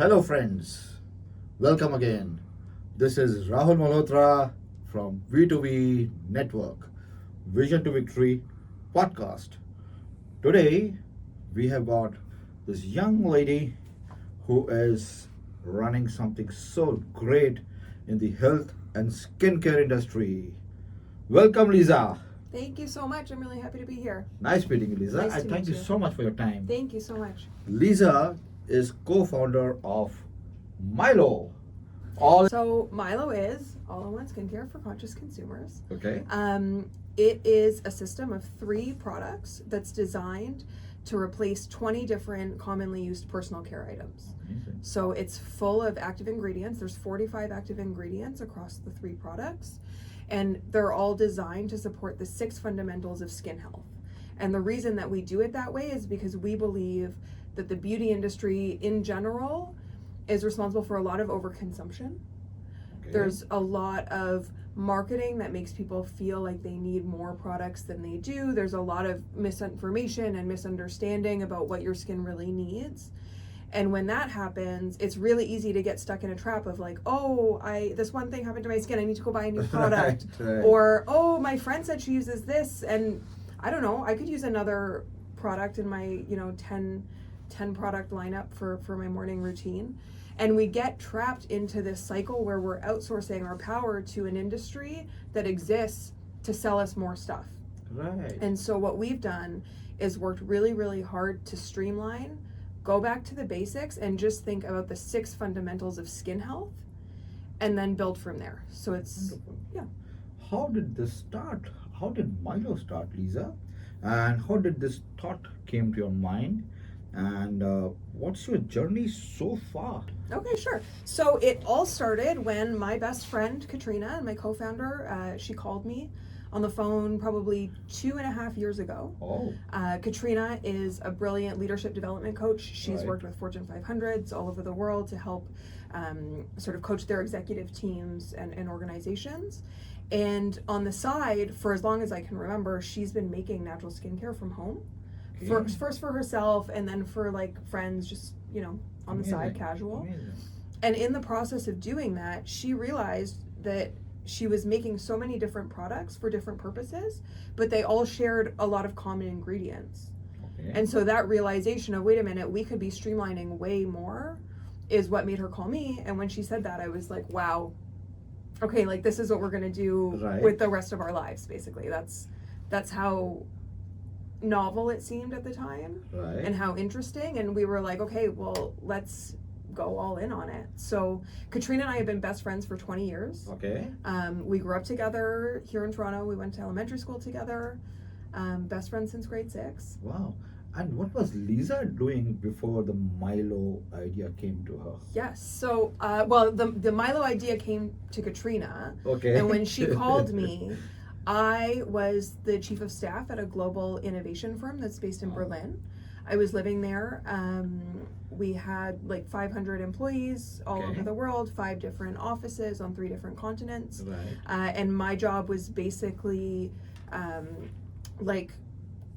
Hello, friends. Welcome again. This is Rahul Malhotra from V2V Network, Vision to Victory podcast. Today, we have got this young lady who is running something so great in the health and skincare industry. Welcome, Lisa. Thank you so much. I'm really happy to be here. Nice meeting you, Lisa. Nice I to thank meet you you. so much for your time. Thank you so much. Lisa is co-founder of Milo. All So Milo is all-in-one skincare for conscious consumers. okay. It is a system of 3 products that's designed to replace 20 different commonly used personal care items. Amazing. So it's full of active ingredients. There's 45 active ingredients across the 3 products, and they're all designed to support the 6 fundamentals of skin health. And the reason that we do it that way is because we believe that the beauty industry in general is responsible for a lot of overconsumption. Okay. There's a lot of marketing that makes people feel like they need more products than they do. There's a lot of misinformation and misunderstanding about what your skin really needs. And when that happens, it's really easy to get stuck in a trap of like, oh, this one thing happened to my skin, I need to go buy a new product. Right. Or, oh, my friend said she uses this, and I don't know, I could use another product in my 10 product lineup for my morning routine. And we get trapped into this cycle where we're outsourcing our power to an industry that exists to sell us more stuff. Right. And so what we've done is worked really, really hard to streamline, go back to the basics, and just think about the 6 fundamentals of skin health, and then build from there. So it's, Wonderful. yeah. How did this start? How did Milo start, Lisa? And how did this thought came to your mind? And what's your journey so far? Okay, sure. So it all started when my best friend, Katrina, and my co-founder, she called me on the phone probably 2.5 years ago. Oh. Katrina is a brilliant leadership development coach. She's Right. worked with Fortune 500s all over the world to help sort of coach their executive teams and organizations. And on the side, for as long as I can remember, she's been making natural skincare from home. Okay. First for herself, and then for like friends, just on the side, Amazing. casual. Amazing. And in the process of doing that, she realized that she was making so many different products for different purposes, but they all shared a lot of common ingredients. Okay. And so that realization of, wait a minute, we could be streamlining way more, is what made her call me. And when she said that, I was like, wow, okay, like this is what we're gonna do Right. with the rest of our lives, basically. That's how novel it seemed at the time, Right. and how interesting. And we were like, okay, well, let's go all in on it. So Katrina and I have been best friends for 20 years. Okay. We grew up together here in Toronto. We went to elementary school together. Best friends since grade 6. Wow. And what was Lisa doing before the Milo idea came to her? Yes. So, well, the Milo idea came to Katrina. Okay. And when she called me, I was the chief of staff at a global innovation firm that's based in Wow. Berlin. I was living there. We had like 500 employees all Okay. over the world, 5 different offices on 3 different continents. Right. And my job was basically like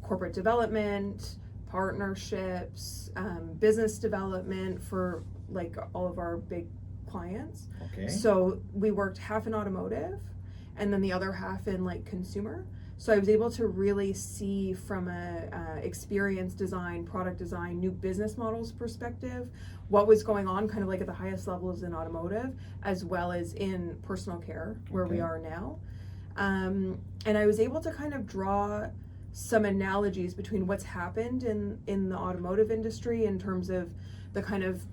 corporate development, partnerships, business development for like all of our big clients. Okay. So we worked half in automotive and then the other half in like consumer. So I was able to really see from a experience design, product design, new business models perspective, what was going on kind of like at the highest levels in automotive, as well as in personal care, where we Okay. are now. And I was able to kind of draw some analogies between what's happened in the automotive industry in terms of the kind of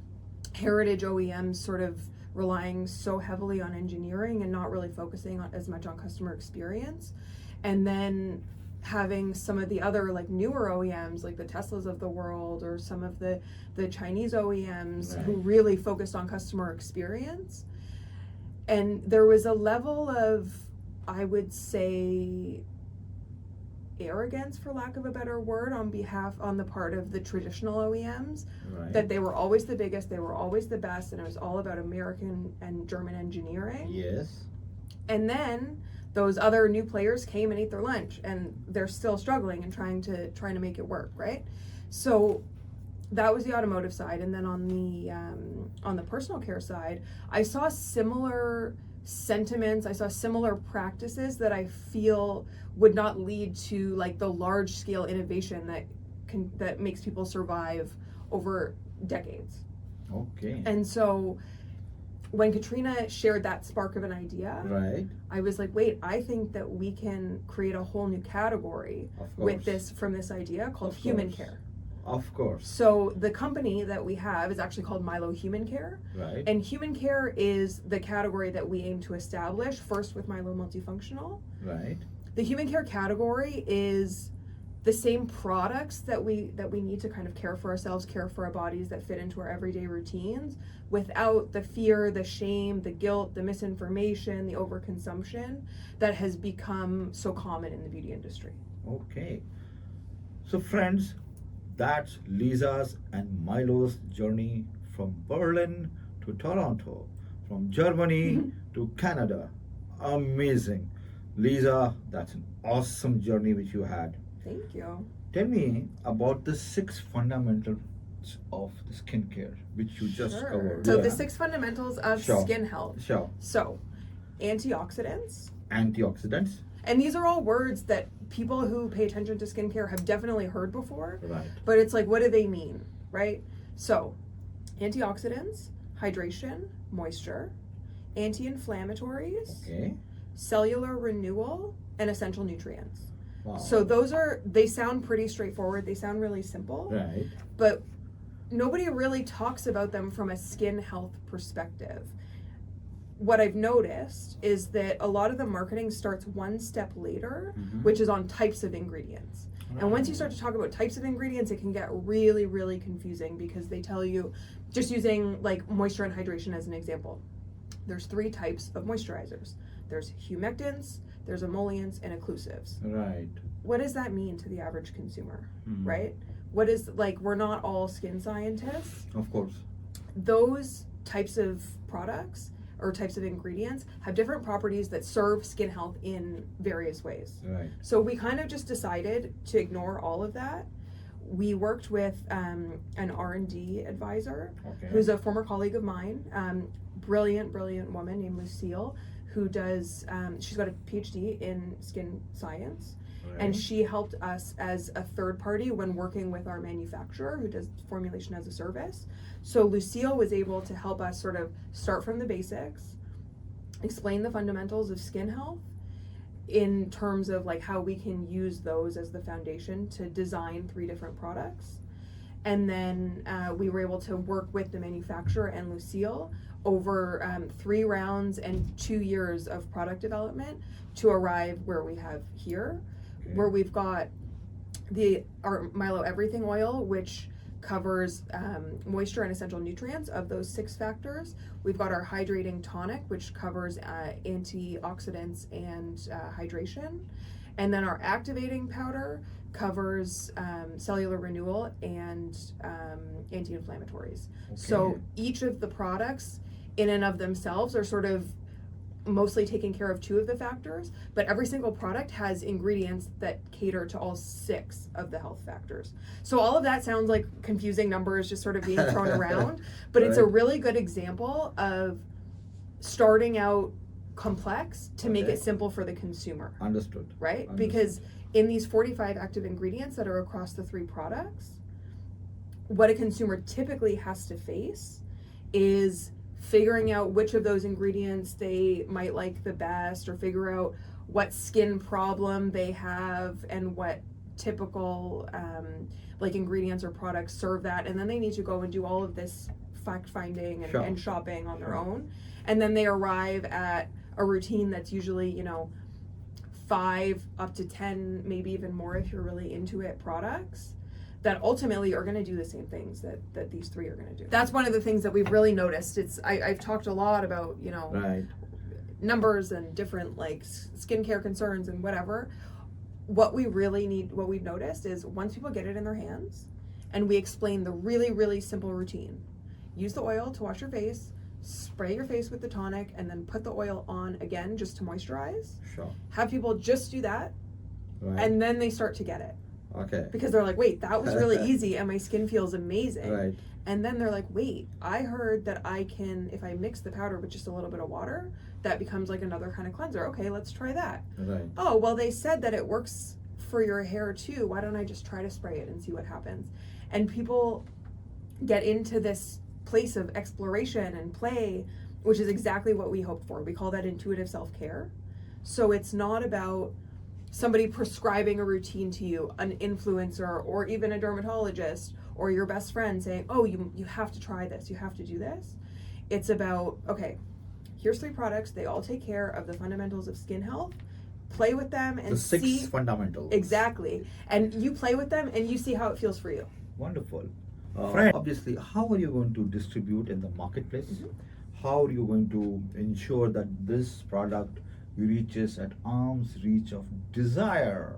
heritage OEMs sort of relying so heavily on engineering and not really focusing on as much on customer experience, and then having some of the other like newer OEMs like the Teslas of the world, or some of the Chinese OEMs who Right. really focused on customer experience. And there was a level of, I would say, arrogance, for lack of a better word, on the part of the traditional OEMs, Right. that they were always the biggest, they were always the best, and it was all about American and German engineering. Yes. And then those other new players came and ate their lunch, and they're still struggling and trying to make it work, right? So that was the automotive side, and then on the personal care side, I saw similar sentiments. I saw similar practices that I feel would not lead to like the large scale innovation that makes people survive over decades. Okay. And so when Katrina shared that spark of an idea, Right. I was like, wait, I think that we can create a whole new category Of with course. from this idea called Of human course. care. Of course. So the company that we have is actually called Milo Human Care. Right. And human care is the category that we aim to establish first with Milo Multifunctional. Right. The human care category is the same products that we need to kind of care for ourselves, care for our bodies, that fit into our everyday routines without the fear, the shame, the guilt, the misinformation, the overconsumption that has become so common in the beauty industry. Okay. So, friends, that's Lisa's and Milo's journey from Berlin to Toronto, from Germany to Canada. Amazing. Lisa, that's an awesome journey which you had. Thank you. Tell me about the 6 fundamentals of the skincare, which you just Sure. covered. So Yeah. the 6 fundamentals of Sure. skin health. Sure. So, antioxidants. Antioxidants. And these are all words that people who pay attention to skincare have definitely heard before. Right. But it's like, what do they mean, right? So, antioxidants, hydration, moisture, anti-inflammatories, Okay. cellular renewal, and essential nutrients. Wow. So they sound pretty straightforward. They sound really simple. Right. But nobody really talks about them from a skin health perspective. What I've noticed is that a lot of the marketing starts one step later, Mhm. which is on types of ingredients. And once you start to talk about types of ingredients, it can get really, really confusing because they tell you, just using like moisture and hydration as an example, there's 3 types of moisturizers. There's humectants, there's emollients, and occlusives. Right. What does that mean to the average consumer, Mhm. right? What is, like, we're not all skin scientists. Of course. Those types of products or types of ingredients have different properties that serve skin health in various ways. Right. So we kind of just decided to ignore all of that. We worked with an R&D advisor Okay. who's a former colleague of mine, brilliant woman named Lucille, who does, she's got a PhD in skin science. Right. And she helped us as a third party when working with our manufacturer who does formulation as a service. So Lucille was able to help us sort of start from the basics, explain the fundamentals of skin health in terms of like how we can use those as the foundation to design 3 different products. And then we were able to work with the manufacturer and Lucille over 3 rounds and 2 years of product development to arrive where we have here, Okay. where we've got our Milo Everything Oil, which covers moisture and essential nutrients of those 6 factors. We've got our hydrating tonic, which covers antioxidants and hydration. And then our activating powder covers cellular renewal and anti-inflammatories. So Okay. each of the products in and of themselves are sort of mostly taking care of 2 of the factors, but every single product has ingredients that cater to all 6 of the health factors. So all of that sounds like confusing numbers just sort of being thrown around, but it's a Right. really good example of starting out complex to make Okay. it simple for the consumer, Understood. right? Understood. Because in these 45 active ingredients that are across the 3 products, what a consumer typically has to face is figuring out which of those ingredients they might like the best, or figure out what skin problem they have and what typical like ingredients or products serve that. And then they need to go and do all of this fact finding and, Sure. and shopping on their Sure. own. And then they arrive at a routine that's usually, 5 up to 10, maybe even more if you're really into it, products that ultimately are going to do the same things that these 3 are going to do. That's one of the things that we've really noticed. I've talked a lot about, Right. numbers and different like skincare concerns and whatever. What we've noticed is once people get it in their hands and we explain the really, really simple routine, use the oil to wash your face, spray your face with the tonic, and then put the oil on again just to moisturize. Sure. Have people just do that, Right. and then they start to get it. Okay. Because they're like, wait, that was really easy and my skin feels amazing. Right. And then they're like, wait, I heard that I can, if I mix the powder with just a little bit of water, that becomes like another kind of cleanser. Okay, let's try that. Right. Oh, well, they said that it works for your hair too. Why don't I just try to spray it and see what happens? And people get into this place of exploration and play, which is exactly what we hoped for. We call that intuitive self-care. So it's not about somebody prescribing a routine to you, an influencer or even a dermatologist or your best friend saying, oh, you have to try this, you have to do this. It's about, okay, here's 3 products, they all take care of the fundamentals of skin health. Play with them and The 6 see fundamentals. exactly. And you play with them and you see how it feels for you. Wonderful. Fred, obviously, how are you going to distribute in the marketplace? How are you going to ensure that this product reaches at arm's reach of desire?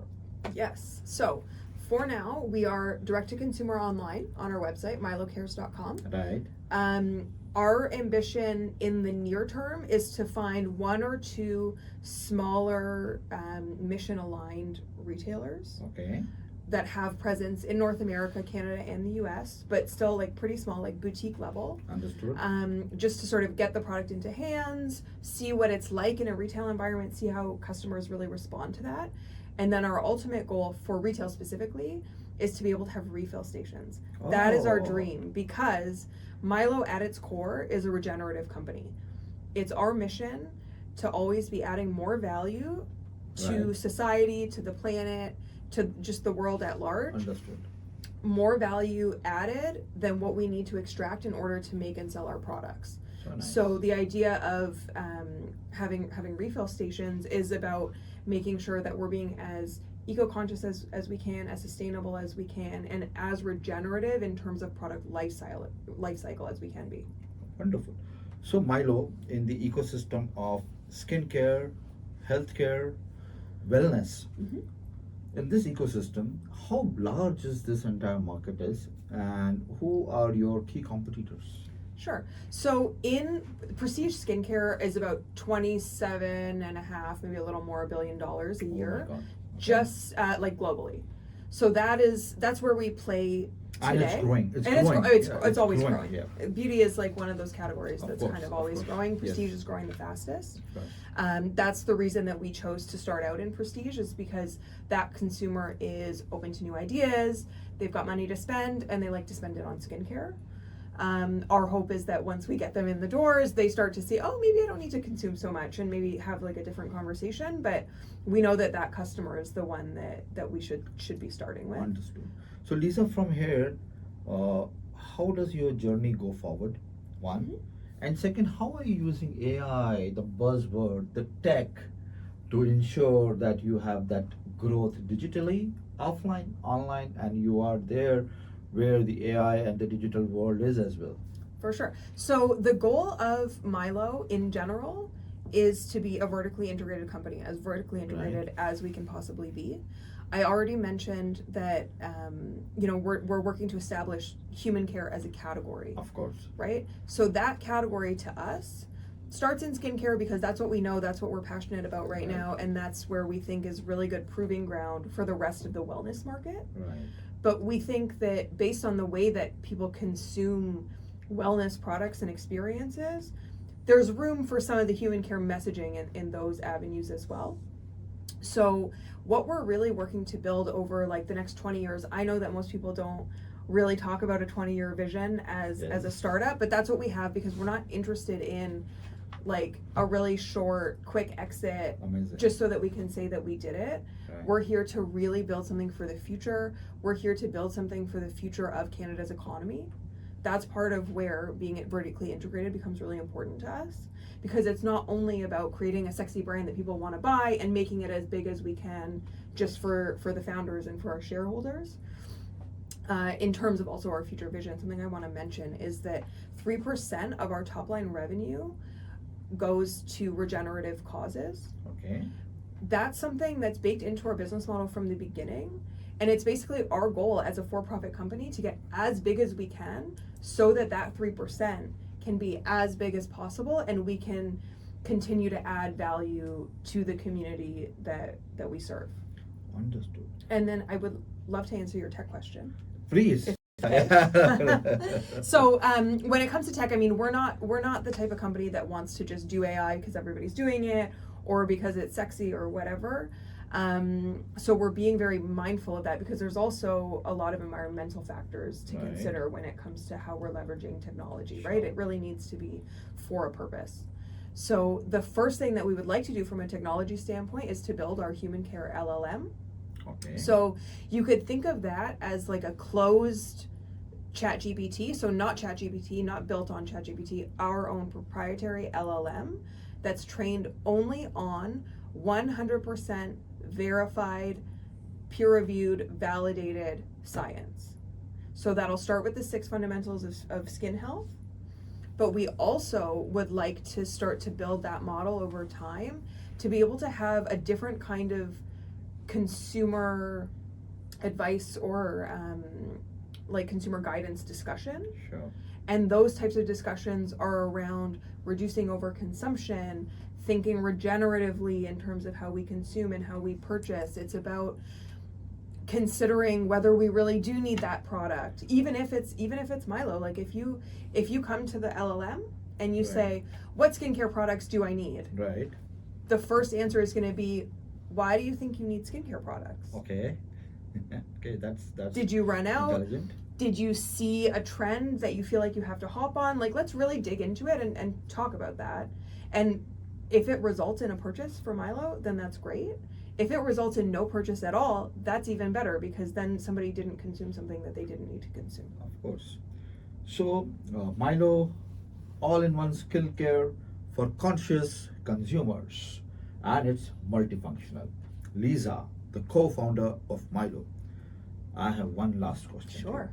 Yes. So for now, we are direct to consumer online on our website, milocares.com. Right. Our ambition in the near term is to find 1 or 2 smaller mission aligned retailers Okay. that have presence in North America, Canada, and the US, but still like pretty small, like boutique level. Understood. Just to sort of get the product into hands, see what it's like in a retail environment, see how customers really respond to that. And then our ultimate goal for retail specifically is to be able to have refill stations. That is our Oh. dream, because Milo at its core is a regenerative company. It's our mission to always be adding more value to Right. society, to the planet, to just the world at large. Understood. More value added than what we need to extract in order to make and sell our products. So nice. So the idea of having refill stations is about making sure that we're being as eco-conscious as we can, as sustainable as we can, and as regenerative in terms of product life cycle as we can be. Wonderful. So Milo, in the ecosystem of skincare, healthcare, wellness, in this ecosystem, how large is this entire market is, and who are your key competitors? Sure. So in prestige skincare is about 27 and a half, maybe a little more, $1 billion a year, Oh my God. Okay. just like globally. So that's where we play today. And it's growing. It's and growing. it's always growing. Yeah. Beauty is like one of those categories Of that's course, kind of of always course. growing. Prestige Yes. is growing the fastest. Right. That's the reason that we chose to start out in prestige, is because that consumer is open to new ideas, they've got money to spend, and they like to spend it on skincare. Our hope is that once we get them in the doors, they start to see, oh, maybe I don't need to consume so much, and maybe have like a different conversation. But we know that that customer is the one that we should be starting with. Understood. So Lisa, from here, how does your journey go forward? One. And second, how are you using AI, the buzzword, the tech, to ensure that you have that growth digitally, offline, online, and you are there where the AI and the digital world is as well? For sure. So the goal of Milo in general is to be a vertically integrated company, as vertically integrated as we can possibly be. I already mentioned that we're working to establish human care as a category, Of course. right? So that category to us starts in skincare because that's what we know, that's what we're passionate about right now, and that's where we think is really good proving ground for the rest of the wellness market. Right. But we think that based on the way that people consume wellness products and experiences, there's room for some of the human care messaging in those avenues as well. So what we're really working to build over like the next 20 years, I know that most people don't really talk about a 20-year vision as a startup, but that's what we have, because we're not interested in like a really short, quick exit. Amazing. Just so that we can say that we did it. Right. We're here to really build something for the future. We're here to build something for the future of Canada's economy. That's part of where being vertically integrated becomes really important to us, because it's not only about creating a sexy brand that people want to buy and making it as big as we can just for the founders and for our shareholders. In terms of also our future vision, something I want to mention is that 3% of our top line revenue goes to regenerative causes. Okay. That's something that's baked into our business model from the beginning. And it's basically our goal as a for-profit company to get as big as we can so that 3% can be as big as possible, and we can continue to add value to the community that we serve. Understood. And then I would love to answer your tech question. Please. So when it comes to tech, I mean, we're not the type of company that wants to just do AI because everybody's doing it or because it's sexy or whatever. So we're being very mindful of that because there's also a lot of environmental factors to Right. consider when it comes to how we're leveraging technology, Sure. right? It really needs to be for a purpose. So the first thing that we would like to do from a technology standpoint is to build our human care LLM. Okay. So you could think of that as like a closed ChatGPT, so not ChatGPT, not built on ChatGPT, our own proprietary LLM that's trained only on 100% verified, peer-reviewed, validated science. So that'll start with the 6 fundamentals of skin health, but we also would like to start to build that model over time to be able to have a different kind of consumer advice or like consumer guidance discussion. Sure. And those types of discussions are around reducing overconsumption, thinking regeneratively in terms of how we consume and how we purchase. It's about considering whether we really do need that product, even if it's Milo. Like if you come to the LLM and you Right. say, what skincare products do I need? Right. The first answer is going to be, why do you think you need skincare products? Okay. Okay, that's Did you run out? intelligent. Did you see a trend that you feel like you have to hop on? Like, let's really dig into it and talk about that. And if it results in a purchase for Milo, then that's great. If it results in no purchase at all, that's even better because then somebody didn't consume something that they didn't need to consume. Of course. So, Milo, all-in-one skill care for conscious consumers, and it's multifunctional. Lisa, the co-founder of Milo. I have one last question. Sure.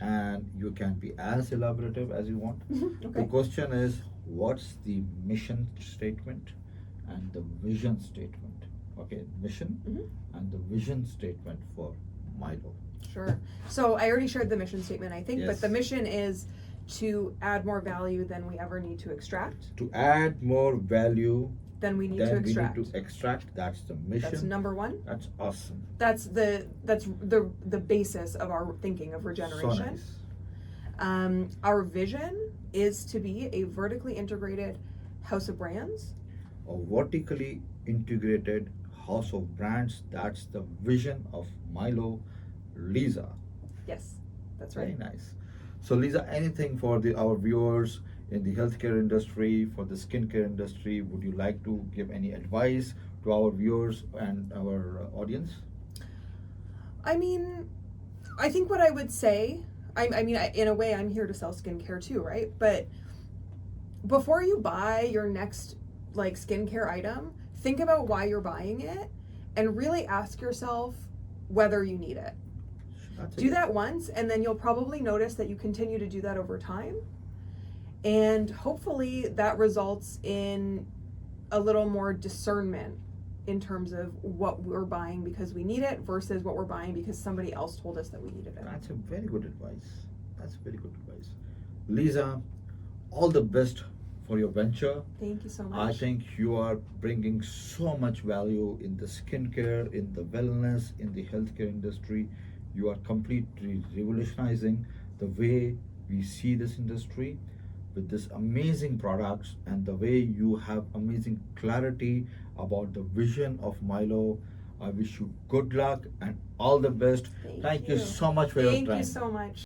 And you can be as elaborative as you want. The Okay. question is, what's the mission statement and the vision statement? Okay, mission Mhm. and the vision statement for Milo. Sure. So I already shared the mission statement, I think, Yes. but the mission is to add more value than we ever need to extract, To add more value than we need than to we extract. need to extract. That's the mission. That's number one. That's awesome. That's the basis of our thinking of So regeneration. nice. Our vision is to be a vertically integrated house of brands. A vertically integrated house of brands. That's the vision of Milo. Lisa. Yes, that's Very right. nice. So, Lisa, anything for our viewers in the healthcare industry, for the skincare industry? Would you like to give any advice to our viewers and our audience? I mean, I think what I would say, in a way, I'm here to sell skincare too, right? But before you buy your next like skincare item, think about why you're buying it and really ask yourself whether you need it. That's Do it. that once, and then you'll probably notice that you continue to do that over time. And hopefully that results in a little more discernment in terms of what we're buying because we need it versus what we're buying because somebody else told us that we needed it. That's a very good advice. That's very good advice. Lisa, all the best for your venture. Thank you so much. I think you are bringing so much value in the skincare, in the wellness, in the healthcare industry. You are completely revolutionizing the way we see this industry with this amazing products and the way you have amazing clarity about the vision of Milo. I wish you good luck and all the best. Thank you so much for your time. Thank you so much.